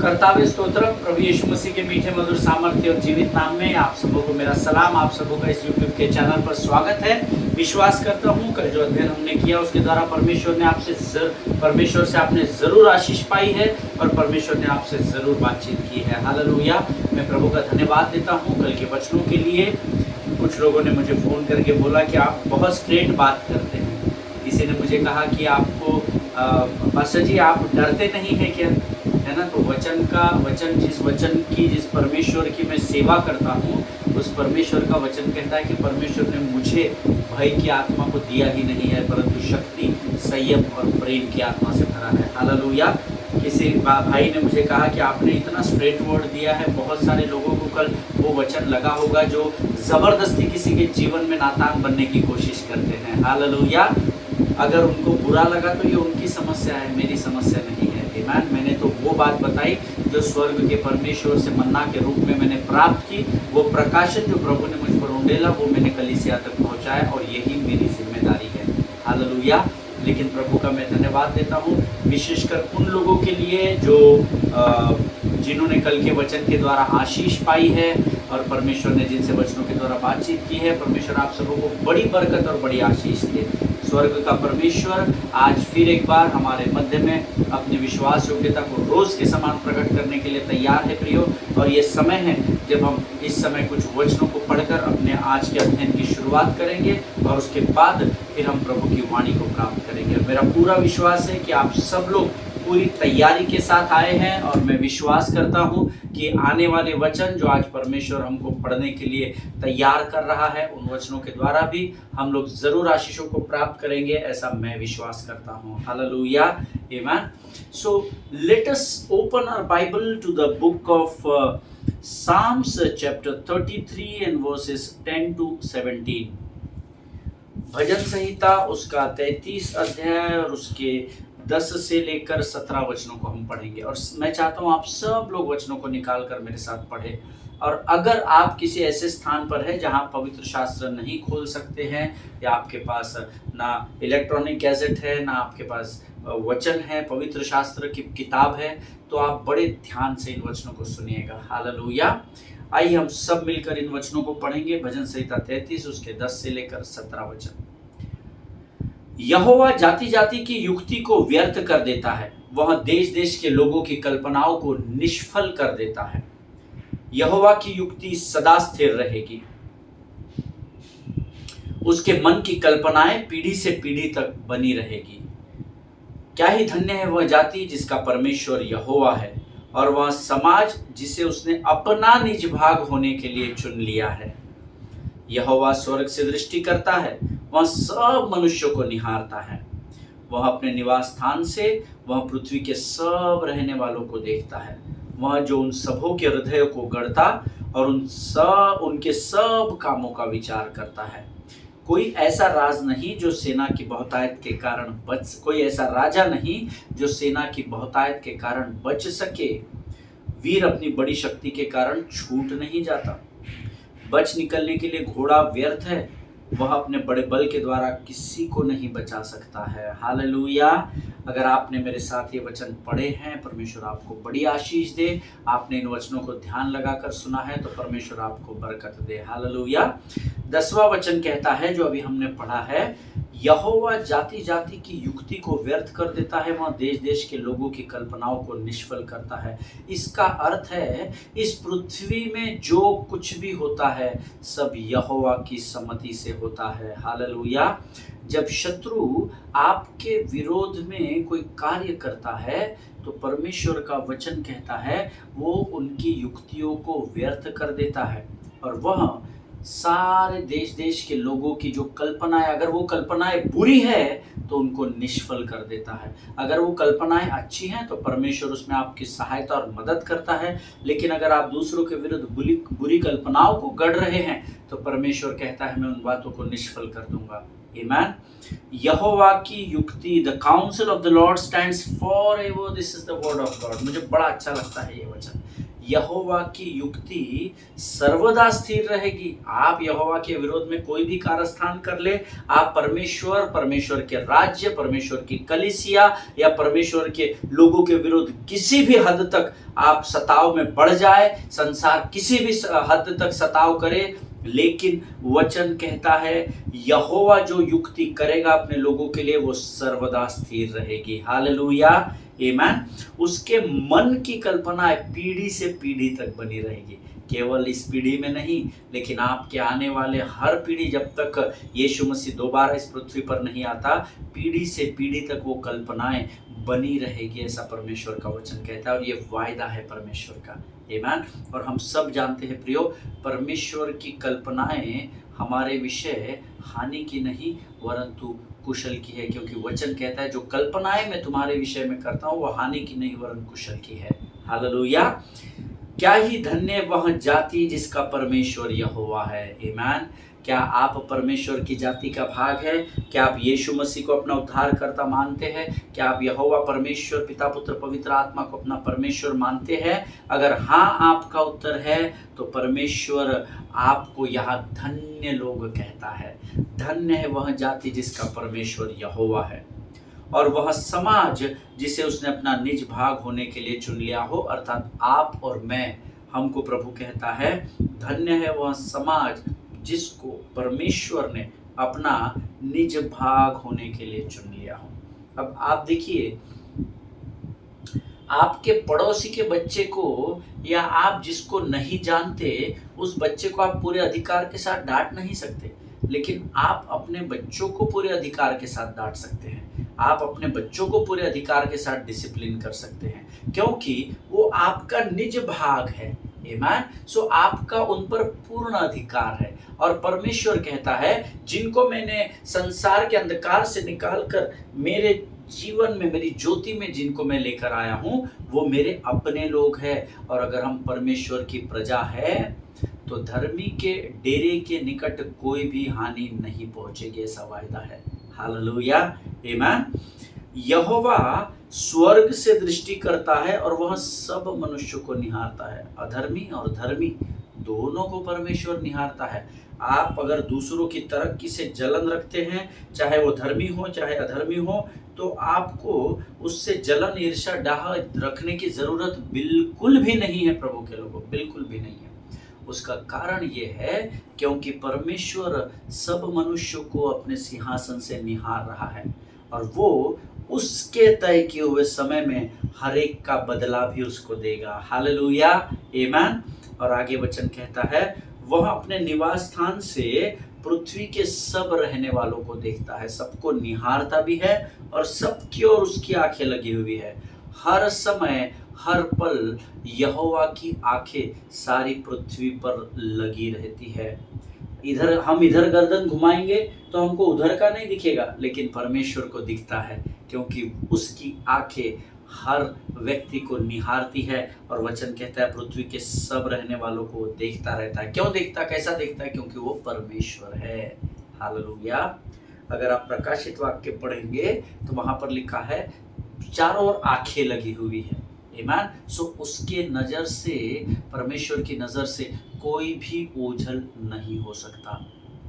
कर्तावे स्तोत्र प्रभु यीशु मसीह के मीठे मधुर सामर्थ्य और जीवित नाम में आप सबों को मेरा सलाम। आप सबों का इस यूट्यूब के चैनल पर स्वागत है। विश्वास करता हूँ कल जो अध्ययन हमने किया उसके द्वारा परमेश्वर से आपने जरूर आशीष पाई है और परमेश्वर ने आपसे जरूर बातचीत की है। हालेलुया। मैं प्रभु का धन्यवाद देता हूँ कल के वचनों के लिए। कुछ लोगों ने मुझे फ़ोन करके बोला कि आप बहुत स्ट्रेट बात करते हैं। किसी ने मुझे कहा कि आपको पास्टर जी आप डरते नहीं हैं क्या, है ना। तो जिस परमेश्वर की मैं सेवा करता हूँ उस परमेश्वर का वचन कहता है कि परमेश्वर ने मुझे भय की आत्मा को दिया ही नहीं है परंतु शक्ति, संयम और प्रेम की आत्मा से भरा है। हालेलुया। किसी भाई ने मुझे कहा कि आपने इतना स्ट्रेट वर्ड दिया है, बहुत सारे लोगों को कल वो वचन लगा होगा जो ज़बरदस्ती किसी के जीवन में नातान बनने की कोशिश करते हैं। हालेलुया। अगर उनको बुरा लगा तो ये उनकी समस्या है, मेरी समस्या नहीं है। आमीन। मैंने तो वो बात बताई जो स्वर्ग के परमेश्वर से मन्ना के रूप में मैंने प्राप्त की, वो प्रकाशन जो प्रभु ने मुझ पर उंडेला वो मैंने कलीसिया तक पहुंचाया और यही मेरी जिम्मेदारी है। हालेलुया। लेकिन प्रभु का मैं धन्यवाद देता हूँ विशेषकर उन लोगों के लिए जो जिन्होंने कल के वचन के द्वारा आशीष पाई है और परमेश्वर ने जिनसे वचनों के द्वारा बातचीत की है। परमेश्वर आप सबों को बड़ी बरकत और बड़ी आशीष दे। स्वर्ग का परमेश्वर आज फिर एक बार हमारे मध्य में अपनी विश्वास योग्यता को रोज के समान प्रकट करने के लिए तैयार है प्रियो। और ये समय है जब हम इस समय कुछ वचनों को पढ़कर अपने आज के अध्ययन की शुरुआत करेंगे और उसके बाद फिर हम प्रभु की वाणी को प्राप्त करेंगे। मेरा पूरा विश्वास है कि आप सब लोग पूरी तैयारी के साथ आए हैं और मैं विश्वास करता हूं कि आने वाले वचन जो आज परमेश्वर हमको पढ़ने के लिए तैयार कर रहा है उन वचनों के द्वारा भी हम लोग जरूर आशीषों को प्राप्त करेंगे, ऐसा मैं विश्वास करता हूं। हालेलुया। आमीन। So let us open our Bible to the book of Psalms chapter 33 and verses 10 to 17। भजन संहिता उसका 33 अध्याय और उसके 10 से लेकर 17 वचनों को हम पढ़ेंगे। और मैं चाहता हूँ आप सब लोग वचनों को निकाल कर मेरे साथ पढ़ें। और अगर आप किसी ऐसे स्थान पर हैं जहाँ पवित्र शास्त्र नहीं खोल सकते हैं या आपके पास ना इलेक्ट्रॉनिक गैजेट है ना आपके पास वचन है, पवित्र शास्त्र की किताब है, तो आप बड़े ध्यान से इन वचनों को सुनिएगा। हालेलुया। आइए हम सब मिलकर इन वचनों को पढ़ेंगे। भजन संहिता 33 उसके 10 से लेकर 17 वचन। यहोवा जाति जाति की युक्ति को व्यर्थ कर देता है, वह देश देश के लोगों की कल्पनाओं को निष्फल कर देता है। यहोवा की युक्ति सदा स्थिर रहेगी, उसके मन की कल्पनाएं पीढ़ी से पीढ़ी तक बनी रहेगी। क्या ही धन्य है वह जाति जिसका परमेश्वर यहोवा है और वह समाज जिसे उसने अपना निज भाग होने के लिए चुन लिया है। यहोवा स्वर्ग से दृष्टि करता है, वह सब मनुष्यों को निहारता है। वह अपने निवास स्थान से वह पृथ्वी के सब रहने वालों को देखता है। वह जो उन सबों के हृदय को गढ़ता और उनके सब कामों का विचार करता है। कोई ऐसा राजा नहीं जो सेना की बहुतायत के कारण बच सके। वीर अपनी बड़ी शक्ति के कारण छूट नहीं जाता। बच निकलने के लिए घोड़ा व्यर्थ है, वह अपने बड़े बल के द्वारा किसी को नहीं बचा सकता है। हालेलुया। अगर आपने मेरे साथ ये वचन पढ़े हैं, परमेश्वर आपको बड़ी आशीष दे। आपने इन वचनों को ध्यान लगाकर सुना है तो परमेश्वर आपको बरकत दे। हालेलुया। 10वां वचन कहता है जो अभी हमने पढ़ा है, यहोवा जाति जाति की युक्ति को व्यर्थ कर देता है, वह देश देश के लोगों की कल्पनाओं को निष्फल करता है। इसका अर्थ है इस पृथ्वी में जो कुछ भी होता है सब यहोवा की सम्मति से होता है। हालेलुया। जब शत्रु आपके विरोध में कोई कार्य करता है तो परमेश्वर का वचन कहता है वो उनकी युक्तियों को व्यर्थ कर देता है और वह सारे देश देश के लोगों की जो कल्पनाएं, अगर वो कल्पनाएं बुरी है तो उनको निष्फल कर देता है। अगर वो कल्पनाएं अच्छी हैं तो परमेश्वर उसमें आपकी सहायता और मदद करता है। लेकिन अगर आप दूसरों के विरुद्ध बुरी कल्पनाओं को गढ़ रहे हैं तो परमेश्वर कहता है मैं उन बातों को निष्फल कर दूंगा। आमीन। यहोवा की युक्ति, the council of the Lord stands forever, this is the word of God. मुझे बड़ा अच्छा लगता है ये वचन। यहोवा की युक्ति सर्वदा स्थिर रहेगी। आप यहोवा के विरोध में कोई भी कारस्थान कर ले, आप परमेश्वर, परमेश्वर के राज्य, परमेश्वर की कलीसिया या परमेश्वर के लोगों के विरुद्ध किसी भी हद तक आप सताव में बढ़ जाए, संसार किसी भी हद तक सताव करे, लेकिन वचन कहता है यहोवा जो युक्ति करेगा अपने लोगों के लिए वो सर्वदा स्थिर रहेगी। हालेलुया, आमीन। उसके मन की कल्पना पीढ़ी से पीढ़ी तक बनी रहेगी, केवल इस पीढ़ी में नहीं, लेकिन आपके आने वाले हर पीढ़ी, जब तक यीशु मसीह दोबारा इस पृथ्वी पर नहीं आता, पीढ़ी से पीढ़ी तक वो कल्पनाएं बनी रहेगी, ऐसा परमेश्वर का वचन कहता है। और ये वायदा है परमेश्वर का, आमीन। और हम सब जानते हैं प्रियो, परमेश्वर की कल्पनाएं हमारे विषय हानि की नहीं वरंतु कुशल की है, क्योंकि वचन कहता है जो कल्पनाएं मैं तुम्हारे विषय में करता हूँ वो हानि की नहीं वरन कुशल की है। हालेलुया। क्या ही धन्य वह जाति जिसका परमेश्वर यहोवा है। आमीन। क्या आप परमेश्वर की जाति का भाग है? क्या आप यीशु मसीह को अपना उद्धारकर्ता मानते हैं? क्या आप यहोवा परमेश्वर पिता पुत्र पवित्र आत्मा को अपना परमेश्वर मानते हैं? अगर हाँ आपका उत्तर है तो परमेश्वर आपको यहाँ धन्य लोग कहता है। धन्य है वह जाति जिसका परमेश्वर यहोवा है, और वह समाज जिसे उसने अपना निज भाग होने के लिए चुन लिया हो, अर्थात आप और मैं, हमको प्रभु कहता है धन्य है वह समाज जिसको परमेश्वर ने अपना निज भाग होने के लिए चुन लिया हो। अब आप देखिए, आपके पड़ोसी के बच्चे को या आप जिसको नहीं जानते उस बच्चे को आप पूरे अधिकार के साथ डांट नहीं सकते, लेकिन आप अपने बच्चों को पूरे अधिकार के साथ डांट सकते हैं। आप अपने बच्चों को पूरे अधिकार के साथ डिसिप्लिन कर सकते हैं, क्योंकि वो आपका निज भाग है। आमीन। सो आपका उन पर पूर्ण अधिकार है। और परमेश्वर कहता है जिनको मैंने संसार के अंधकार से निकालकर मेरे जीवन में, मेरी ज्योति में जिनको मैं लेकर आया हूँ वो मेरे अपने लोग हैं। और अगर हम परमेश्वर की प्रजा है तो धर्मी के डेरे के निकट कोई भी हानि नहीं पहुंचेगी, ऐसा वायदा है। हालेलुया, आमीन। यहोवा स्वर्ग से दृष्टि करता है और वह सब मनुष्यों को निहारता है। अधर्मी और धर्मी दोनों को परमेश्वर निहारता है। आप अगर दूसरों की तरक्की से जलन रखते हैं, चाहे वो धर्मी हो चाहे अधर्मी हो, तो आपको उससे जलन, ईर्ष्या, डाह रखने की जरूरत बिल्कुल भी नहीं है। प्रभु के लोगों, बिल्कुल भी नहीं है। उसका कारण ये है क्योंकि परमेश्वर सब मनुष्यों को अपने सिंहासन से निहार रहा है, और वो उसके तय किए हुए समय में हर एक का बदला भी उसको देगा। हालेलुया, आमीन। और आगे वचन कहता है वह अपने निवास स्थान से पृथ्वी के सब रहने वालों को देखता है, सबको निहारता भी है और सबकी ओर उसकी आंखें लगी हुई है। हर समय हर पल यहोवा की आंखें सारी पृथ्वी पर लगी रहती है। इधर हम इधर गर्दन घुमाएंगे तो हमको उधर का नहीं दिखेगा, लेकिन परमेश्वर को दिखता है, क्योंकि उसकी आंखें हर व्यक्ति को निहारती है। और वचन कहता है पृथ्वी के सब रहने वालों को देखता रहता है। क्यों देखता, कैसा देखता है? क्योंकि वो परमेश्वर है। हालेलुया। अगर आप प्रकाशित वाक्य पढ़ेंगे तो वहां पर लिखा है चारों ओर आंखें लगी हुई है। आमीन। सो उसके नजर से, परमेश्वर की नजर से कोई भी ओझल नहीं हो सकता।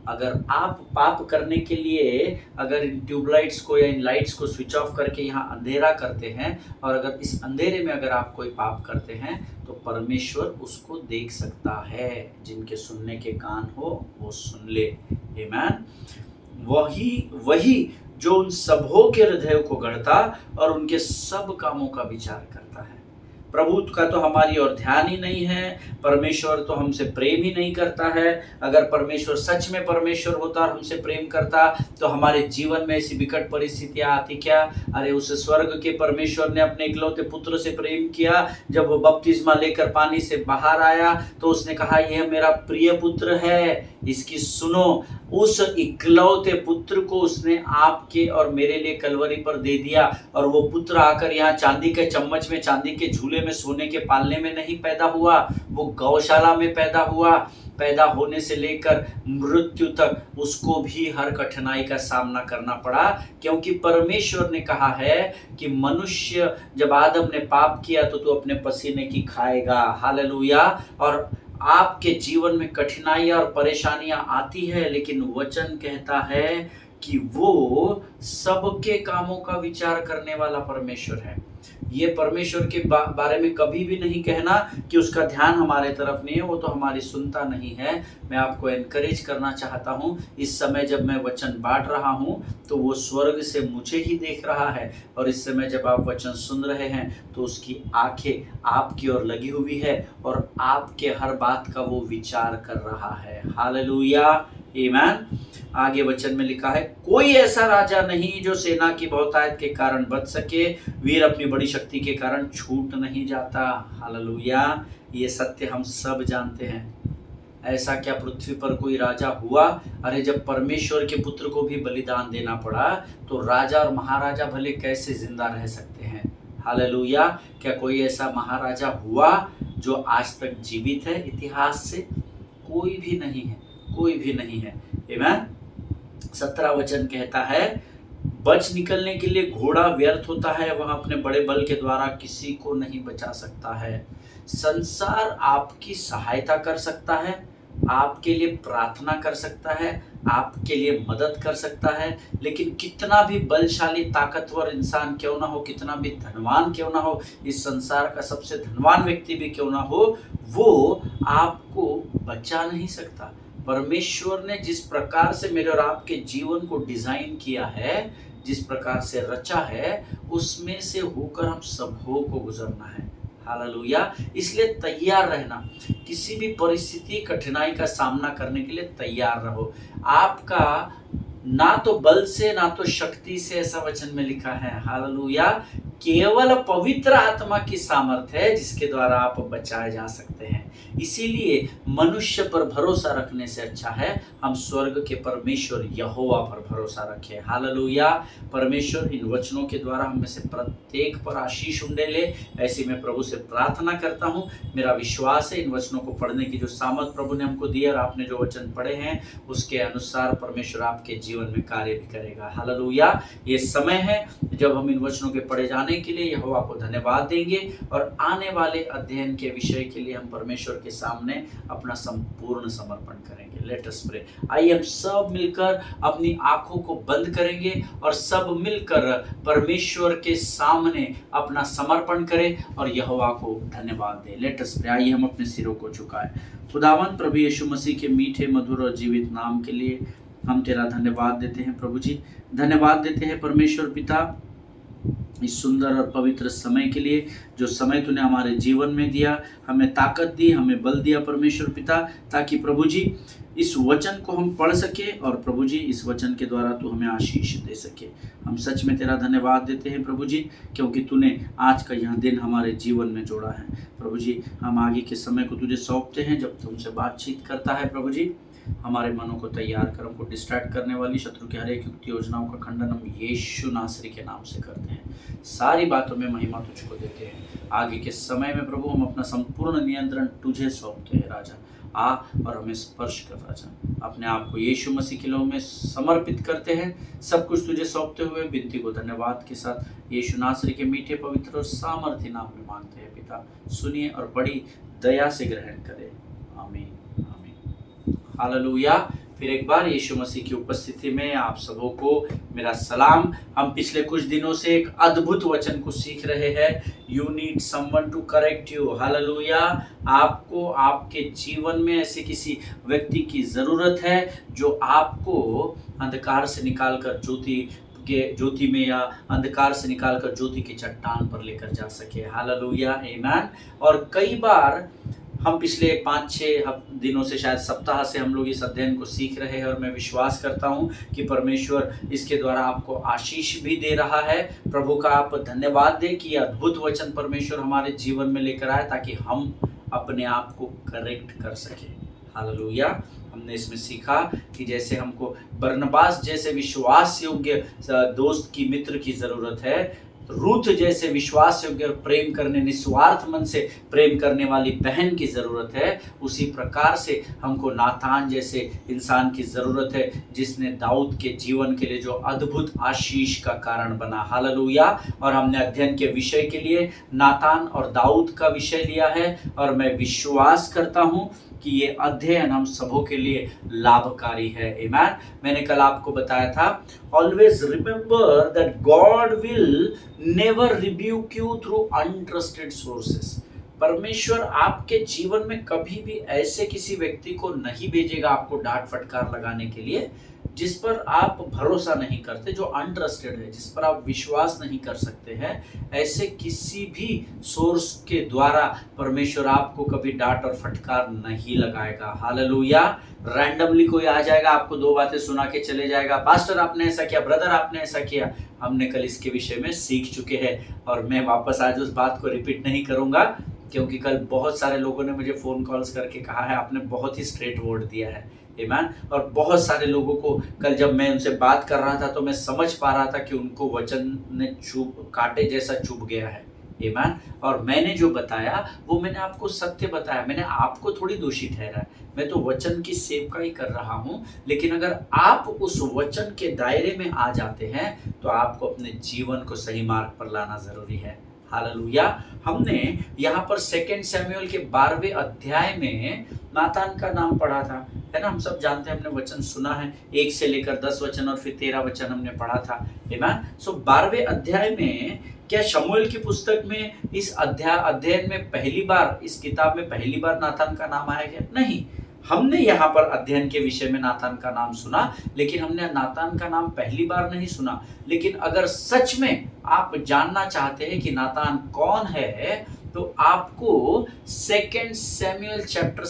अगर आप पाप करने के लिए अगर इन ट्यूबलाइट्स को या इन लाइट्स को स्विच ऑफ करके यहाँ अंधेरा करते हैं, और अगर इस अंधेरे में अगर आप कोई पाप करते हैं, तो परमेश्वर उसको देख सकता है। जिनके सुनने के कान हो वो सुन ले। आमीन। वही जो उन सबों के हृदय को गढ़ता और उनके सब कामों का विचार करता है। प्रभु का तो हमारी ओर ध्यान ही नहीं है, परमेश्वर तो हमसे प्रेम ही नहीं करता है। अगर परमेश्वर सच में परमेश्वर होता और हमसे प्रेम करता तो हमारे जीवन में ऐसी विकट परिस्थितियां आती क्या? अरे उस स्वर्ग के परमेश्वर ने अपने इकलौते पुत्र से प्रेम किया। जब वो बपतिस्मा लेकर पानी से बाहर आया तो उसने कहा यह मेरा प्रिय पुत्र है, इसकी सुनो। उस इकलौते पुत्र को उसने आपके और मेरे लिए कलवरी पर दे दिया, और वो पुत्र आकर यहाँ चांदी के चम्मच में, चांदी के झूले में सोने के पालने में नहीं पैदा हुआ, वो गौशाला में पैदा हुआ। पैदा होने से लेकर मृत्यु तक उसको भी हर कठिनाई का सामना करना पड़ा, क्योंकि परमेश्वर ने कहा है कि मनुष्य, जब आदम ने पाप किया तो तू अपने पसीने की खाएगा। हालेलुया। और आपके जीवन में कठिनाइयां और परेशानियां आती है, लेकिन वचन कहता है कि वो सबके कामों का विचार करने वाला परमेश्वर है। ये परमेश्वर के बारे में कभी भी नहीं कहना कि उसका ध्यान हमारे तरफ नहीं है, वो तो हमारी सुनता नहीं है। मैं आपको एनकरेज करना चाहता हूँ, इस समय जब मैं वचन बांट रहा हूँ तो वो स्वर्ग से मुझे ही देख रहा है, और इस समय जब आप वचन सुन रहे हैं तो उसकी आंखें आपकी ओर लगी हुई है और आपके हर बात का वो विचार कर रहा है। हालेलुया, आमीन। आगे वचन में लिखा है, कोई ऐसा राजा नहीं जो सेना की बहुतायत के कारण बच सके, वीर अपनी बड़ी शक्ति के कारण छूट नहीं जाता। हालेलुया। ये सत्य हम सब जानते हैं। ऐसा क्या पृथ्वी पर कोई राजा हुआ? अरे जब परमेश्वर के पुत्र को भी बलिदान देना पड़ा तो राजा और महाराजा भले कैसे जिंदा रह सकते हैं? हालेलुया। क्या कोई ऐसा महाराजा हुआ जो आज तक जीवित है इतिहास से? कोई भी नहीं है, कोई भी नहीं है। आमीन। 17 वचन कहता है, बच निकलने के लिए घोड़ा व्यर्थ होता है, वह अपने बड़े बल के द्वारा किसी को नहीं बचा सकता है। संसार आपकी सहायता कर सकता है, आपके लिए प्रार्थना कर सकता है, आपके लिए मदद कर सकता है, लेकिन कितना भी बलशाली ताकतवर इंसान क्यों ना हो, कितना भी धनवान क्यों ना हो, इस संसार का सबसे धनवान व्यक्ति भी क्यों ना हो, वो आपको बचा नहीं सकता। परमेश्वर ने जिस प्रकार से मेरे और आपके जीवन को डिजाइन किया है, जिस प्रकार से रचा है, उसमें से होकर हम सबों को गुजरना है। हालेलुया। इसलिए तैयार रहना, किसी भी परिस्थिति कठिनाई का सामना करने के लिए तैयार रहो। आपका ना तो बल से ना तो शक्ति से, ऐसा वचन में लिखा है। हालेलुया। केवल पवित्र आत्मा की सामर्थ है जिसके द्वारा आप बचाए जा सकते हैं। इसीलिए मनुष्य पर भरोसा रखने से अच्छा है हम स्वर्ग के परमेश्वर यहोवा पर भरोसा रखें। हालेलुया। परमेश्वर इन वचनों के द्वारा हम में से प्रत्येक पर आशीष उंडेले, ऐसी मैं प्रभु से प्रार्थना करता हूँ। मेरा विश्वास है इन वचनों को पढ़ने की जो सामर्थ प्रभु ने हमको दी और आपने जो वचन पढ़े हैं उसके अनुसार परमेश्वर आपके जीवन में कार्य भी करेगा। हालेलुया। ये समय है जब हम इन वचनों के पढ़े जाने के लिए यहोवा को धन्यवाद देंगे और आने वाले अध्ययन के विषय के लिए हम परमेश्वर के सामने अपना संपूर्ण समर्पण करेंगे। Let us pray. आइए हम सब मिलकर अपनी आंखों को बंद करेंगे और सब मिलकर परमेश्वर के सामने अपना समर्पण करें और यहोवा को धन्यवाद दें। Let us pray. आइए हम अपने सिरों को झुकाएं। खुदावंद प्रभु यीशु मसीह के मीठे, मधुर और जीवित नाम के लिए हम तेरा धन्यवाद देते हैं। प्रभु जी, धन्यवाद देते हैं परमेश्वर पिता इस सुंदर और पवित्र समय के लिए, जो समय तूने हमारे जीवन में दिया, हमें ताकत दी, हमें बल दिया परमेश्वर पिता, ताकि प्रभु जी इस वचन को हम पढ़ सके और प्रभु जी इस वचन के द्वारा तू हमें आशीष दे सके। हम सच में तेरा धन्यवाद देते हैं प्रभु जी, क्योंकि तूने आज का यह दिन हमारे जीवन में जोड़ा है। प्रभु जी, हम आगे के समय को तुझे सौंपते हैं, जब तुमसे बातचीत करता है प्रभु जी हमारे मनों को तैयार कर, हमको डिस्ट्रैक्ट करने वाली शत्रु की हर एक युक्ति योजनाओं का खंडन हम यीशु नासरी के नाम से करते हैं। सारी बातों में महिमा तुझको देते हैं। आगे के समय में प्रभु हम अपना संपूर्ण नियंत्रण तुझे सौंपते हैं। राजा आ और हमें स्पर्श कर। राजा अपने आप को यीशु मसीह के लोगों में समर्पित करते हैं, सब कुछ तुझे सौंपते हुए विनती को धन्यवाद के साथ यीशु नासरी के मीठे, पवित्र और सामर्थ्य नाम में मांगते हैं पिता। सुनिए और बड़ी दया से ग्रहण करें। आमीन। हालेलुया। फिर एक बार यीशु मसीह की उपस्थिति में आप सबों को मेरा सलाम। हम पिछले कुछ दिनों से एक अद्भुत वचन को सीख रहे हैं, you need someone to correct you. Hallelujah. आपको आपके जीवन में ऐसे किसी व्यक्ति की ज़रूरत है जो आपको अंधकार से निकालकर ज्योति में या अंधकार से निकालकर ज्योति की चट्टान पर लेकर जा सके। हालेलुया, आमीन। और कई बार हम पिछले 5-6 दिनों से, शायद सप्ताह से हम लोग इस अध्ययन को सीख रहे हैं और मैं विश्वास करता हूं कि परमेश्वर इसके द्वारा आपको आशीष भी दे रहा है। प्रभु का आप धन्यवाद दें कि अद्भुत वचन परमेश्वर हमारे जीवन में लेकर आए ताकि हम अपने आप को करेक्ट कर सकें। हालेलुया। हमने इसमें सीखा कि जैसे हमको बरनबास जैसे विश्वास योग्य दोस्त की, मित्र की ज़रूरत है, रूथ जैसे विश्वास योग्य और प्रेम करने, निस्वार्थ मन से प्रेम करने वाली बहन की ज़रूरत है, उसी प्रकार से हमको नातान जैसे इंसान की ज़रूरत है, जिसने दाऊद के जीवन के लिए जो अद्भुत आशीष का कारण बना। हालेलुया। और हमने अध्ययन के विषय के लिए नातान और दाऊद का विषय लिया है, और मैं विश्वास करता हूँ कि ये अध्ययन हम सबों के लिए लाभकारी है। आमीन। मैंने कल आपको बताया था, always remember that God will never rebuke you through untrusted sources. परमेश्वर आपके जीवन में कभी भी ऐसे किसी व्यक्ति को नहीं भेजेगा आपको डांट फटकार लगाने के लिए जिस पर आप भरोसा नहीं करते, जो अनट्रस्टेड है, जिस पर आप विश्वास नहीं कर सकते हैं। ऐसे किसी भी सोर्स के द्वारा परमेश्वर आपको कभी डांट और फटकार नहीं लगाएगा। हालेलुया। रैंडमली कोई आ जाएगा, आपको दो बातें सुना के चले जाएगा, पास्टर आपने ऐसा किया, ब्रदर आपने ऐसा किया। हमने कल इसके विषय में सीख चुके हैं, और मैं वापस आज उस बात को रिपीट नहीं करूंगा, क्योंकि कल बहुत सारे लोगों ने मुझे फ़ोन कॉल्स करके कहा है आपने बहुत ही स्ट्रेट वर्ड दिया है। आमीन। और बहुत सारे लोगों को कल जब मैं उनसे बात कर रहा था तो मैं समझ पा रहा था कि उनको वचन ने कांटे जैसा चुभ गया है। आमीन। और मैंने जो बताया वो मैंने आपको सत्य बताया, मैंने आपको थोड़ी दोषी ठहराया। मैं तो वचन की सेवकाई कर रहा हूँ, लेकिन अगर आप उस वचन के दायरे में आ जाते हैं तो आपको अपने जीवन को सही मार्ग पर लाना जरूरी है। हालेलुया। हमने यहाँ पर 2 शमूएल के 12वें अध्याय में नातान का नाम पढ़ा था, है ना। हम सब जानते हैं, हमने वचन सुना है, 1 से लेकर 10 वचन और फिर 13 वचन हमने पढ़ा था। आमीन। सो 12वें अध्याय में क्या शमूएल की पुस्तक में इस अध्ययन में पहली बार, इस किताब में पहली बार नातान का नाम आया क्या? नहीं। हमने यहाँ पर अध्ययन के विषय में नातान का नाम सुना, लेकिन हमने नातान का नाम पहली बार नहीं सुना। लेकिन अगर सच में आप जानना चाहते हैं कि नातान कौन है, तो आपको 2 शमूएल चैप्टर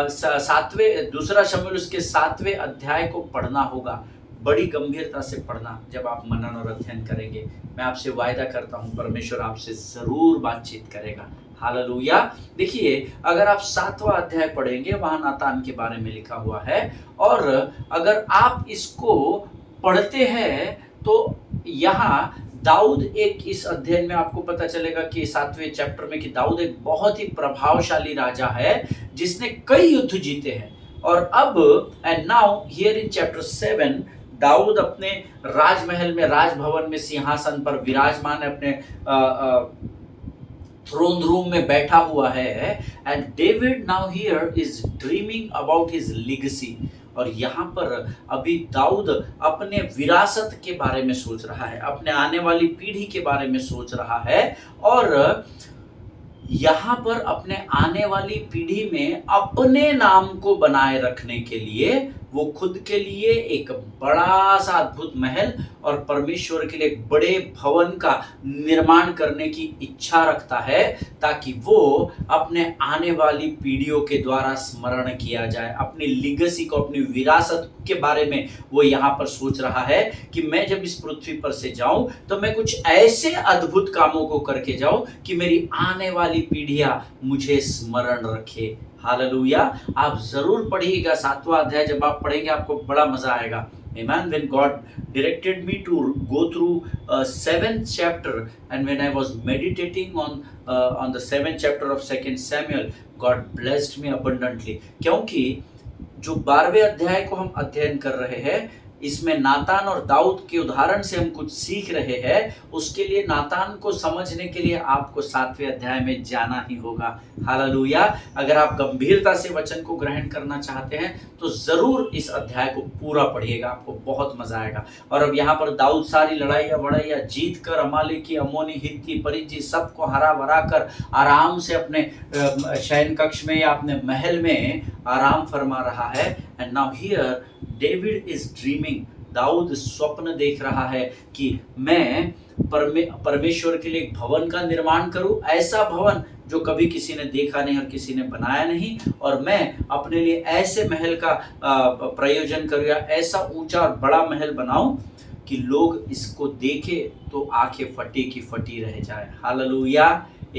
7 दूसरा शमूएल उसके 7वें अध्याय को पढ़ना होगा। बड़ी गंभीरता से पढ़ना। जब आप मनन और अध्ययन करेंगे, मैं आपसे वायदा करता हूँ परमेश्वर आपसे जरूर बातचीत करेगा। हालेलुया। देखिए, अगर आप 7वां अध्याय पढ़ेंगे, वहां नातान के बारे में लिखा हुआ है, और अगर आप इसको पढ़ते हैं तो यहाँ दाऊद एक, इस अध्ययन में आपको पता चलेगा कि 7वें चैप्टर में कि दाऊद एक बहुत ही प्रभावशाली राजा है जिसने कई युद्ध जीते हैं। और अब and now here in chapter 7 दाऊद अपने राजमहल में, राजभवन में सिंहासन पर विराजमान है, अपने थ्रोन रूम में बैठा हुआ है। And David now here is dreaming about his legacy. और यहाँ पर अभी दाऊद अपने विरासत के बारे में सोच रहा है, अपने आने वाली पीढ़ी के बारे में सोच रहा है, और यहाँ पर अपने आने वाली पीढ़ी में अपने नाम को बनाए रखने के लिए वो खुद के लिए एक बड़ा सा अद्भुत महल और परमेश्वर के लिए एक बड़े भवन का निर्माण करने की इच्छा रखता है, ताकि वो अपने आने वाली पीढ़ियों के द्वारा स्मरण किया जाए। अपनी लीगेसी को, अपनी विरासत के बारे में वो यहाँ पर सोच रहा है कि मैं जब इस पृथ्वी पर से जाऊं तो मैं कुछ ऐसे अद्भुत कामों को करके जाऊं कि मेरी आने वाली पीढ़ियां मुझे स्मरण रखे। हालेलुया। आप जरूर पढ़िएगा 7वां अध्याय, जब आप पढ़ेंगे आपको बड़ा मजा आएगा। Amen. When God directed me to go through 7th chapter, and when I was meditating on the 7th chapter of 2 Samuel, God blessed me abundantly. क्योंकि जो 12वें अध्याय को हम अध्ययन कर रहे हैं, इसमें नातान और दाऊद के उदाहरण से हम कुछ सीख रहे हैं। उसके लिए नातान को समझने के लिए आपको 7वें अध्याय में जाना ही होगा। हालेलुया। अगर आप गंभीरता से वचन को ग्रहण करना चाहते हैं तो जरूर इस अध्याय को पूरा पढ़िएगा, आपको बहुत मजा आएगा। और अब यहाँ पर दाऊद सारी लड़ाइयाँ वड़ाइयाँ जीत कर अमालेकी, अमोनी, हित्ती, परिज्जी सबको हरा भरा कर आराम से अपने शयन कक्ष में या अपने महल में आराम फरमा रहा है। And now here David is dreaming. दाऊद स्वप्न देख रहा है कि मैं परमेश्वर के लिए एक भवन का निर्माण करूं, ऐसा भवन जो कभी किसी ने देखा नहीं और किसी ने बनाया नहीं, और मैं अपने लिए ऐसे महल का प्रयोजन करूं, या ऐसा ऊंचा और बड़ा महल बनाऊं कि लोग इसको देखे तो आंखें फटी की फटी रह जाए। हालेलुया।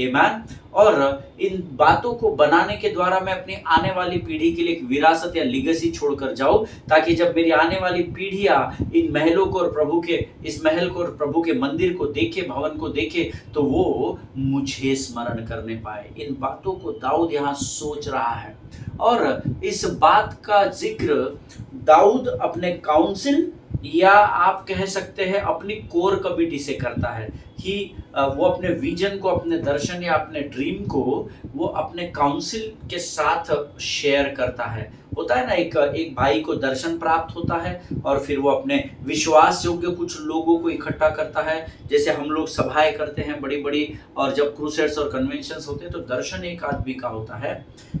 आमेन। और इन बातों को बनाने के द्वारा मैं अपनी आने वाली पीढ़ी के लिए एक विरासत या लीगेसी छोड़कर जाऊं, ताकि जब मेरी आने वाली पीढ़ियां इन महलों को और प्रभु के इस महल को और प्रभु के मंदिर को देखे, भवन को देखे, तो वो मुझे स्मरण करने पाए। इन बातों को दाऊद यहाँ सोच रहा है और इस बात का जिक्र दाऊद अपने काउंसिल या आप कह सकते हैं अपनी कोर कमिटी से करता है। वो अपने विजन को, अपने दर्शन या अपने ड्रीम को वो अपने काउंसिल के साथ शेयर करता है। होता है ना, एक भाई को दर्शन प्राप्त होता है और फिर वो अपने विश्वास योग्य कुछ लोगों को इकट्ठा करता है, जैसे हम लोग सभाएं करते हैं बड़ी बड़ी, और जब क्रूसेड्स और कन्वेंशंस होते हैं तो दर्शन एक आदमी का होता है।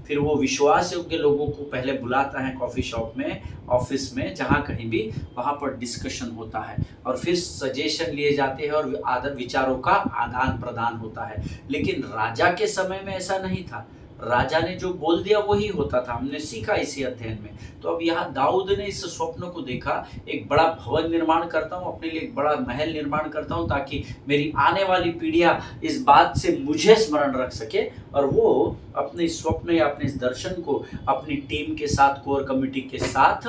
फिर वो विश्वास योग्य लोगों को पहले बुलाता है कॉफी शॉप में, ऑफिस में, जहाँ कहीं भी, वहाँ पर डिस्कशन होता है और फिर सजेशन लिए जाते हैं और आदर विचारों का आदान प्रदान होता है। लेकिन राजा के समय में ऐसा नहीं था। राजा ने जो बोल दिया वही होता था, हमने सीखा इसी अध्ययन में। तो अब यहाँ दाऊद ने इस स्वप्न को देखा, एक बड़ा भवन निर्माण करता हूँ, अपने लिए एक बड़ा महल निर्माण करता हूँ, ताकि मेरी आने वाली पीढ़ियां इस बात से मुझे स्मरण रख सके। और वो अपने स्वप्न या अपने इस दर्शन को अपनी टीम के साथ, कोर कमिटी के साथ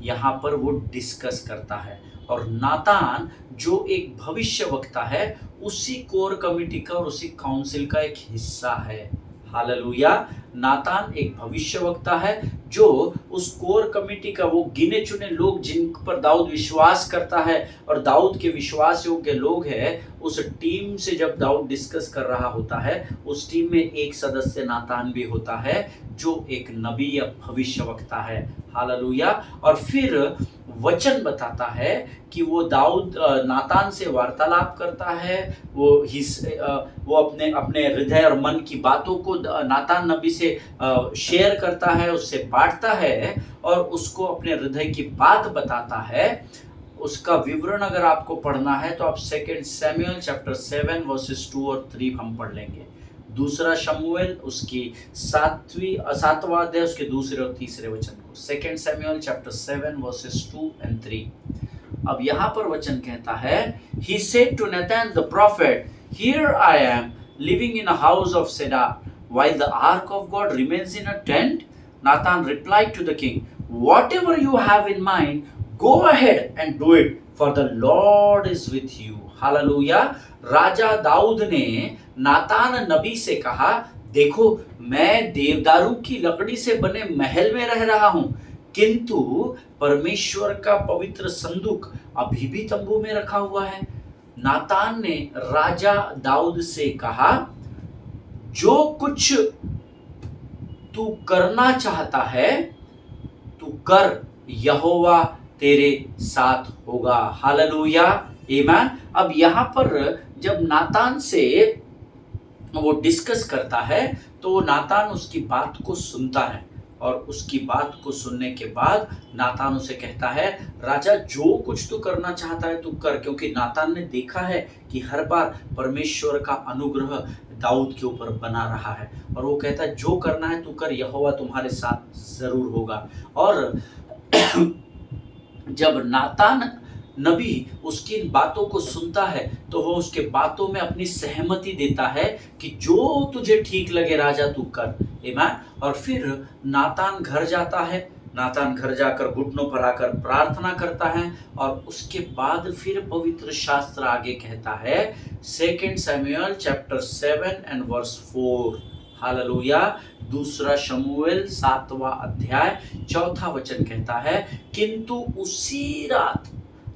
यहाँ पर वो डिस्कस करता है। और नातान जो एक भविष्य वक्ता है, उसी कोर कमिटी का और उसी काउंसिल का एक हिस्सा है। हालेलुया। नातान एक भविष्यवक्ता है जो उस कोर कमिटी का, वो गिने चुने लोग जिन पर दाऊद विश्वास करता है और दाऊद के विश्वास योग्य लोग हैं, उस टीम से जब दाऊद डिस्कस कर रहा होता है, उस टीम में एक सदस्य नातान भी होता है जो एक नबी या भविष्यवक्ता है। हालेलुया। और फिर वचन बताता है कि वो दाऊद नातान से वार्तालाप करता है, वो अपने अपने हृदय और मन की बातों को नातान नबी से शेयर करता है, उससे बांटता है और उसको अपने हृदय की बात बताता है। उसका विवरण अगर आपको पढ़ना है तो आप 2 शमूएल चैप्टर 7 वर्सेस 2 और 3 हम पढ़ लेंगे। दूसरा शमूएल उसकी 7वां अध्याय उसके दूसरे और तीसरे वचन को, 2 शमूएल चैप्टर 7 वर्सेस 2 and 3। अब यहाँ पर वचन कहता है, He said to Nathan the prophet, Here I am living in a house of cedar, while the ark of God remains in a tent. Nathan replied to the king, Whatever you have in mind, go ahead and do it, for the Lord is with you. Hallelujah. राजा दाऊद ने नातान नबी से कहा, देखो मैं देवदारू की लकड़ी से बने महल में रह रहा हूं, किंतु परमेश्वर का पवित्र संदूक अभी भी तंबू में रखा हुआ है। नातान ने राजा दाऊद से कहा, जो कुछ तू करना चाहता है तू कर, यहोवा तेरे साथ होगा। हालेलुया, आमीन। अब यहाँ पर जब नातान से वो डिस्कस करता है तो नातान उसकी बात को सुनता है और उसकी बात को सुनने के बाद नातान उसे कहता है, राजा जो कुछ तू करना चाहता है तू कर, क्योंकि नातान ने देखा है कि हर बार परमेश्वर का अनुग्रह दाऊद के ऊपर बना रहा है और वो कहता है जो करना है तू कर, यहोवा तुम्हारे साथ जरूर होगा। और जब नातान नबी उसकी बातों को सुनता है तो वो उसके बातों में अपनी सहमति देता है कि जो तुझे ठीक लगे राजा तू कर। आमीन। और फिर नातान घर जाता है, नातान घर जाकर घुटनों पर आकर प्रार्थना करता है और उसके बाद फिर पवित्र शास्त्र आगे कहता है 2 शमूएल चैप्टर 7 and verse 4। हालेलुया। दूसरा शमूएल 7वां अध्याय 4था वचन कहता है, किंतु उसी रात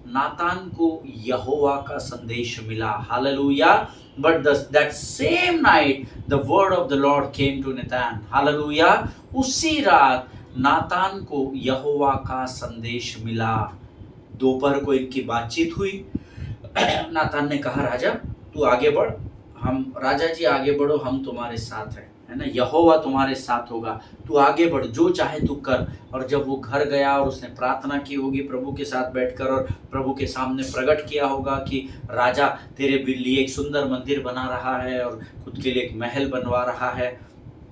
नातान को यहोवा का संदेश मिला। Hallelujah. But that same night the word of the Lord came to Nathan. Hallelujah. उसी रात नातान को यहोवा का संदेश मिला। दोपहर को इनकी बातचीत हुई। नातान ने कहा, राजा तू आगे बढ़, हम राजा जी आगे बढ़ो, हम तुम्हारे साथ हैं, है ना, यहोवा तुम्हारे साथ होगा, तू आगे बढ़, जो चाहे तू कर। और जब वो घर गया और उसने प्रार्थना की होगी प्रभु के साथ बैठकर और प्रभु के सामने प्रकट किया होगा कि राजा तेरे लिए एक सुंदर मंदिर बना रहा है और खुद के लिए एक महल बनवा रहा है,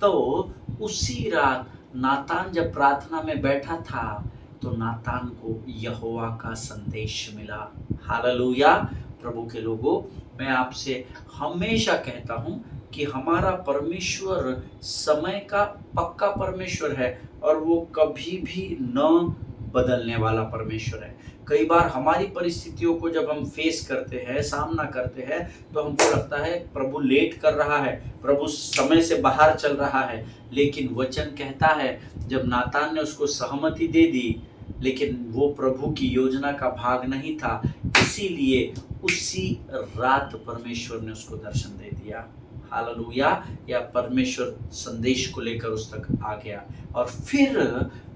तो उसी रात नातान जब प्रार्थना में बैठा था तो नातान को यहोवा का संदेश मिला। हालेलुया। प्रभु के लोगों, मैं आपसे हमेशा कहता हूँ कि हमारा परमेश्वर समय का पक्का परमेश्वर है और वो कभी भी न बदलने वाला परमेश्वर है। कई बार हमारी परिस्थितियों को जब हम फेस करते हैं, सामना करते हैं, तो हमको लगता है प्रभु लेट कर रहा है, प्रभु समय से बाहर चल रहा है। लेकिन वचन कहता है जब नातान ने उसको सहमति दे दी, लेकिन वो प्रभु की योजना का भाग नहीं था, इसीलिए उसी रात परमेश्वर ने उसको दर्शन दे दिया। हालेलुया। या परमेश्वर संदेश को लेकर उस तक आ गया और फिर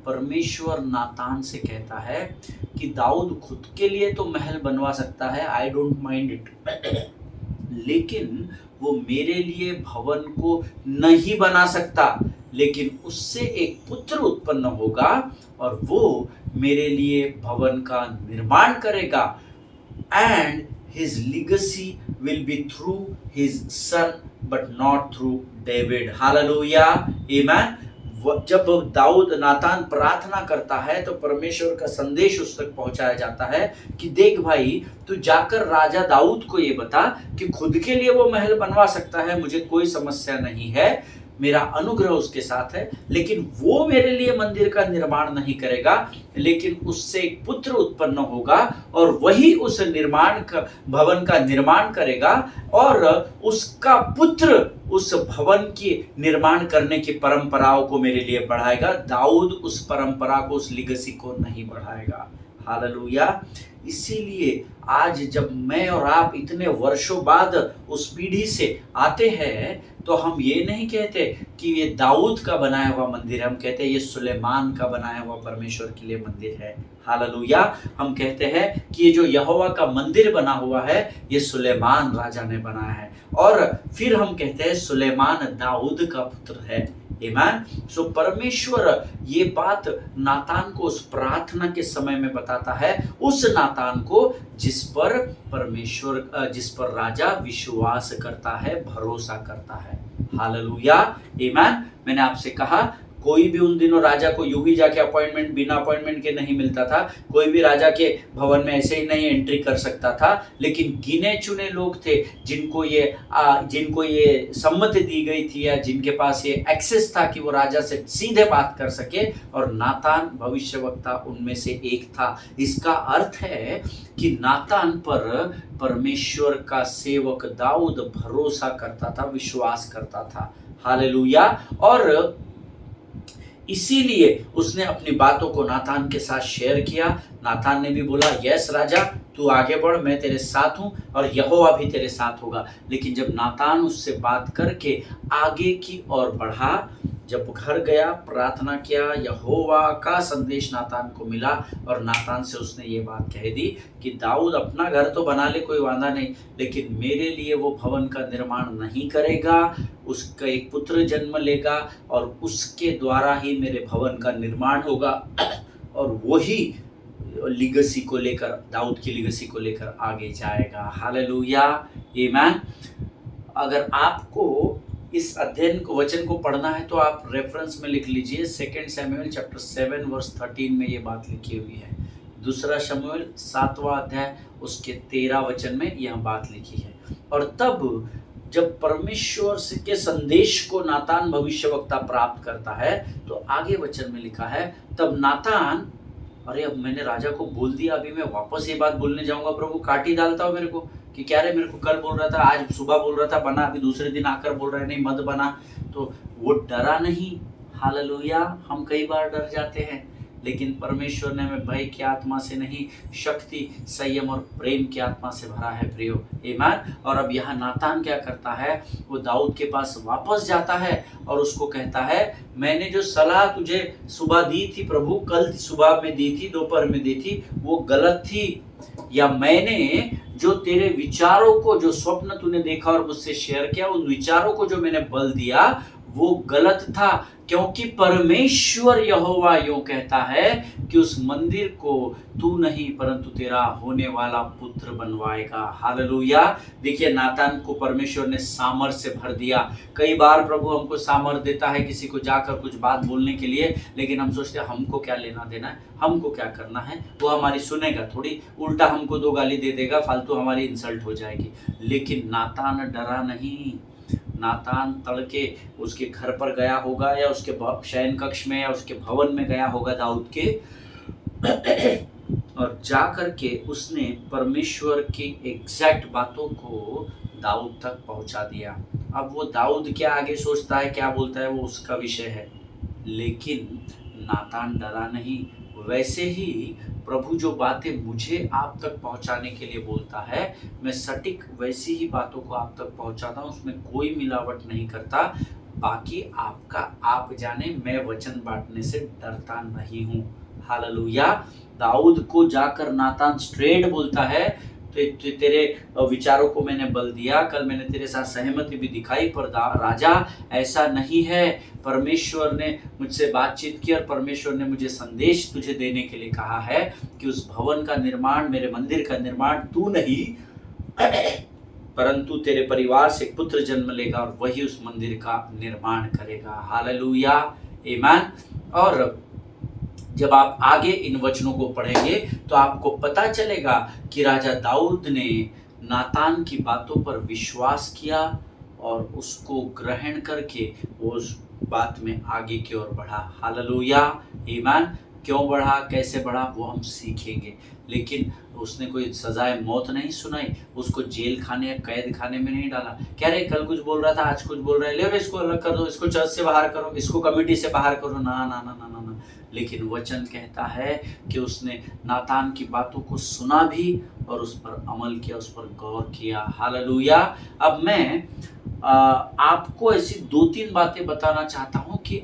परमेश्वर नातान से कहता है कि दाऊद खुद के लिए तो महल बनवा सकता है, आई डोंट माइंड इट, लेकिन वो मेरे लिए भवन को नहीं बना सकता, लेकिन उससे एक पुत्र उत्पन्न होगा और वो मेरे लिए भवन का निर्माण करेगा and his legacy will be through his son but not through David. Hallelujah. Amen. जब दाऊद नातान प्रार्थना करता है तो परमेश्वर का संदेश उस तक पहुंचाया जाता है कि देख भाई, तू जाकर राजा दाऊद को ये बता कि खुद के लिए वो महल बनवा सकता है, मुझे कोई समस्या नहीं है, मेरा अनुग्रह उसके साथ है, लेकिन वो मेरे लिए मंदिर का निर्माण नहीं करेगा, लेकिन उससे एक पुत्र उत्पन्न होगा और वही उस निर्माण का भवन का निर्माण करेगा और उसका पुत्र उस भवन की निर्माण करने की परंपराओं को मेरे लिए बढ़ाएगा। दाऊद उस परंपरा को, उस लिगेसी को नहीं बढ़ाएगा। हालेलुया। इसीलिए आज जब मैं और आप इतने वर्षों बाद उस पीढ़ी से आते हैं तो हम ये नहीं कहते कि ये दाऊद का बनाया हुआ मंदिर है, हम कहते हैं ये सुलेमान का बनाया हुआ परमेश्वर के लिए मंदिर है। हालेलुया। हम कहते हैं कि ये जो यहोवा का मंदिर बना हुआ है ये सुलेमान राजा ने बनाया है और फिर हम कहते हैं सुलेमान दाऊद का पुत्र है। आमीन। सो परमेश्वर ये बात नातान को उस प्रार्थना के समय में बताता है, उस नातान को जिस पर राजा विश्वास करता है, भरोसा करता है। हालेलुया। आमीन। मैंने आपसे कहा कोई भी उन दिनों राजा को यूं ही जाके अपॉइंटमेंट, बिना अपॉइंटमेंट के नहीं मिलता था, कोई भी राजा के भवन में ऐसे ही नहीं एंट्री कर सकता था, लेकिन गिने चुने लोग थे जिनको ये सम्मति दी गई थी या जिनके पास ये एक्सेस था कि वो राजा से सीधे बात कर सके, और नातान भविष्यवक्ता उनमें से एक था। इसका अर्थ है कि नातान पर परमेश्वर का सेवक दाऊद भरोसा करता था, विश्वास करता था। हालेलुया। और इसीलिए उसने अपनी बातों को नातान के साथ शेयर किया। नातान ने भी बोला यस राजा, तू आगे बढ़, मैं तेरे साथ हूँ और यहोवा भी तेरे साथ होगा। लेकिन जब नातान उससे बात करके आगे की ओर बढ़ा, जब घर गया, प्रार्थना किया, यहोवा का संदेश नातान को मिला और नातान से उसने ये बात कह दी कि दाऊद अपना घर तो बना ले, कोई वादा नहीं, लेकिन मेरे लिए वो भवन का निर्माण नहीं करेगा, उसका एक पुत्र जन्म लेगा और उसके द्वारा ही मेरे भवन का निर्माण होगा और वही लीगेसी को लेकर, दाऊद की लीगेसी को लेकर आगे जाएगा। हालेलुया। आमीन। अगर आपको इस अध्ययन को, वचन को पढ़ना है तो आप रेफरेंस में लिख लीजिए 2 शमूएल चैप्टर 7 वर्स 13 में ये बात लिखी हुई है। 2 शमूएल 7वां अध्याय उसके 13 वचन में यह बात लिखी है। और तब जब परमेश्वर के संदेश को नातान भविष्यवक्ता प्राप्त करता है तो आगे वचन में लिखा है, तब नातान, अरे अब मैंने राजा को बोल दिया, अभी मैं वापस ये बात बोलने जाऊंगा, प्रभु काट ही डालता हो मेरे को कि क्या रे, मेरे को कल बोल रहा था, आज सुबह बोल रहा था बना, अभी दूसरे दिन आकर बोल रहा है नहीं मत बना। तो वो डरा नहीं। हालेलुया। हम कई बार डर जाते हैं, लेकिन परमेश्वर ने हमें भय की आत्मा से नहीं, शक्ति, संयम और प्रेम की आत्मा से भरा है प्रियो। आमीन। और अब यहाँ नातान क्या करता है, वो दाऊद के पास वापस जाता है और उसको कहता है, मैंने जो सलाह तुझे सुबह दी थी प्रभु, कल सुबह में दी थी, दोपहर में दी थी, वो गलत थी, या मैंने जो तेरे विचारों को, जो स्वप्न तूने देखा और मुझसे शेयर किया, उन विचारों को जो मैंने बल दिया वो गलत था, क्योंकि परमेश्वर यहोवा यूं कहता है कि उस मंदिर को तू नहीं परंतु तेरा होने वाला पुत्र बनवाएगा। हालेलुया। देखिए नातान को परमेश्वर ने सामर्थ से भर दिया। कई बार प्रभु हमको सामर्थ देता है किसी को जाकर कुछ बात बोलने के लिए, लेकिन हम सोचते हैं हमको क्या लेना देना है, हमको क्या करना है, वो हमारी सुनेगा थोड़ी, उल्टा हमको 2 गाली दे देगा, फालतू हमारी इंसल्ट हो जाएगी। लेकिन नातान डरा नहीं। नातान तड़के उसके घर पर गया होगा या उसके शयन कक्ष में या उसके भवन में गया होगा दाऊद के और जा करके उसने परमेश्वर की एग्जैक्ट बातों को दाऊद तक पहुंचा दिया। अब वो दाऊद क्या आगे सोचता है, क्या बोलता है, वो उसका विषय है, लेकिन नातान डरा नहीं। वैसे ही प्रभु जो बातें मुझे आप तक पहुंचाने के लिए बोलता है, मैं सटीक वैसी ही बातों को आप तक पहुंचाता हूं, उसमें कोई मिलावट नहीं करता। बाकी आपका आप जाने, मैं वचन बांटने से डरता नहीं हूं। हालेलुया। दाऊद को जाकर नातान स्ट्रेट बोलता है, तो तेरे विचारों को मैंने बल दिया, कल मैंने तेरे साथ सहमति भी दिखाई, पर राजा ऐसा नहीं है। परमेश्वर ने मुझसे बातचीत की और परमेश्वर ने मुझे संदेश तुझे देने के लिए कहा है कि उस भवन का निर्माण, मेरे मंदिर का निर्माण तू नहीं परंतु तेरे परिवार से एक पुत्र जन्म लेगा और वही उस मंदिर का निर्माण करेगा। हालेलुया, आमीन। और जब आप आगे इन वचनों को पढ़ेंगे तो आपको पता चलेगा कि राजा दाऊद ने नातान की बातों पर विश्वास किया और उसको ग्रहण करके वो उस बात में आगे की ओर बढ़ा। हालेलुया, आमीन। क्यों बढ़ा, कैसे बढ़ा, वो हम सीखेंगे। लेकिन उसने कोई सजाए मौत नहीं सुनाई, उसको जेल खाने या कैद खाने में नहीं डाला। कह रहे कल कुछ बोल रहा था, आज कुछ बोल रहा है, ले इसको अलग कर दो, इसको चर्च से बाहर करो, इसको कमेटी से बाहर करो। ना ना ना ना ना ना। लेकिन वचन कहता है कि उसने नातान की बातों को सुना भी और उस पर अमल किया, उस पर गौर किया। हालेलुया। अब मैं आपको ऐसी 2-3 बातें बताना चाहता हूं कि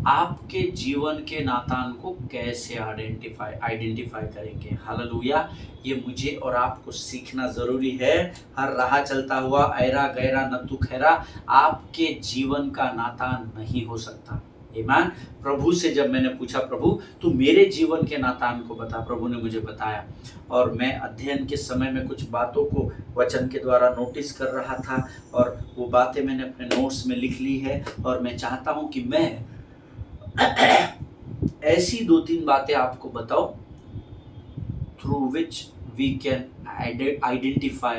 आपके जीवन के नातान को कैसे आइडेंटिफाई करेंगे। हालेलुया। ये मुझे और आपको सीखना जरूरी है। हर राह चलता हुआ ऐरा गैरा नतु खैरा आपके जीवन का नातान नहीं हो सकता। आमीन। प्रभु से जब मैंने पूछा, प्रभु तू मेरे जीवन के नातान को बता, प्रभु ने मुझे बताया और मैं अध्ययन के समय में कुछ बातों को वचन के द्वारा नोटिस कर रहा था और वो बातें मैंने अपने नोट्स में लिख ली है और मैं चाहता हूं कि मैं ऐसी 2-3 बातें आपको बताओ through which we can identify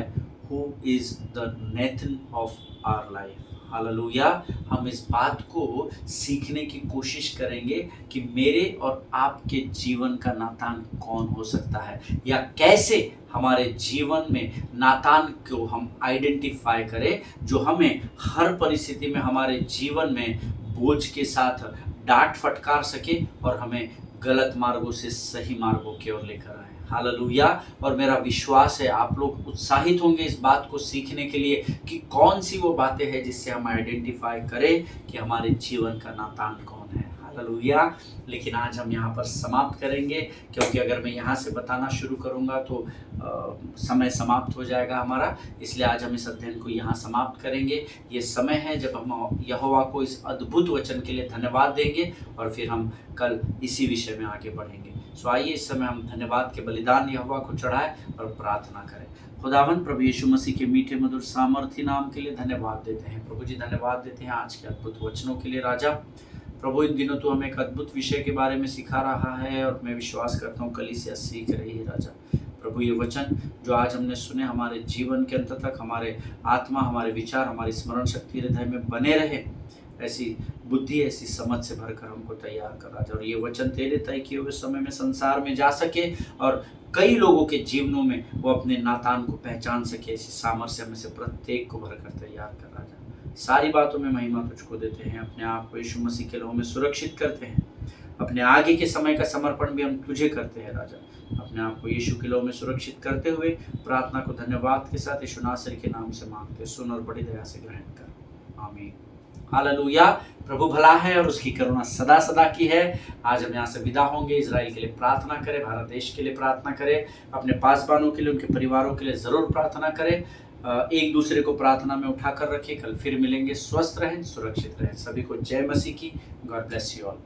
who is the Nathan of our life. Hallelujah. हम इस बात को सीखने की कोशिश करेंगे कि मेरे और आपके जीवन का नातान कौन हो सकता है, या कैसे हमारे जीवन में नातान को हम आइडेंटिफाई करें जो हमें हर परिस्थिति में हमारे जीवन में बोझ के साथ डांट फटकार सके और हमें गलत मार्गों से सही मार्गों की ओर लेकर आए। हालेलुया। और मेरा विश्वास है आप लोग उत्साहित होंगे इस बात को सीखने के लिए कि कौन सी वो बातें हैं जिससे हम आइडेंटिफाई करें कि हमारे जीवन का नातान कौन है। हालेलुया। लेकिन आज हम यहाँ पर समाप्त करेंगे, क्योंकि अगर मैं यहाँ से बताना शुरू करूँगा तो समय समाप्त हो जाएगा हमारा, इसलिए आज हम इस अध्ययन को यहाँ समाप्त करेंगे। ये समय है जब हम यहोवा को इस अद्भुत वचन के लिए धन्यवाद देंगे और फिर हम कल इसी विषय में आगे बढ़ेंगे। सो आइए इस समय हम धन्यवाद के बलिदान यहोवा को चढ़ाएं और प्रार्थना करें। खुदावन प्रभु यीशु मसीह के मीठे मधुर सामर्थी नाम के लिए धन्यवाद देते हैं। प्रभु जी धन्यवाद देते हैं आज के अद्भुत वचनों के लिए। राजा प्रभु इन दिनों तो हमें एक अद्भुत विषय के बारे में सिखा रहा है और मैं विश्वास करता हूँ कलीसिया सीख रही है। राजा प्रभु ये वचन जो आज हमने सुने हमारे जीवन के अंत तक हमारे आत्मा, हमारे विचार, हमारी स्मरण शक्ति हृदय में बने रहे, ऐसी बुद्धि, ऐसी समझ से भरकर हमको तैयार कर राजा। और ये वचन तेरे तय किए हुए समय में संसार में जा सके और कई लोगों के जीवनों में वो अपने नातान को पहचान सके, ऐसी सामर्थ्य में से प्रत्येक को भरकर तैयार कर राजा। सारी बातों में महिमा तुझको देते हैं, अपने आप को यीशु मसीह के लहू में सुरक्षित करते हैं, अपने आगे के समय का समर्पण भी हम तुझे करते हैं राजा। अपने आप को यीशु के लहू में सुरक्षित करते हुए प्रार्थना को धन्यवाद के साथ यीशु नासरी के नाम से मांगते, सुन और बड़ी दया से ग्रहण कर, आमीन। हालेलुया। प्रभु भला है और उसकी करुणा सदा सदा की है। आज हम यहाँ से विदा होंगे। इजराइल के लिए प्रार्थना करें, भारत देश के लिए प्रार्थना करें, अपने पासवानों के लिए, उनके परिवारों के लिए ज़रूर प्रार्थना करें। एक दूसरे को प्रार्थना में उठा कर रखें। कल फिर मिलेंगे। स्वस्थ रहें, सुरक्षित रहें। सभी को जय मसीह की। God bless you all.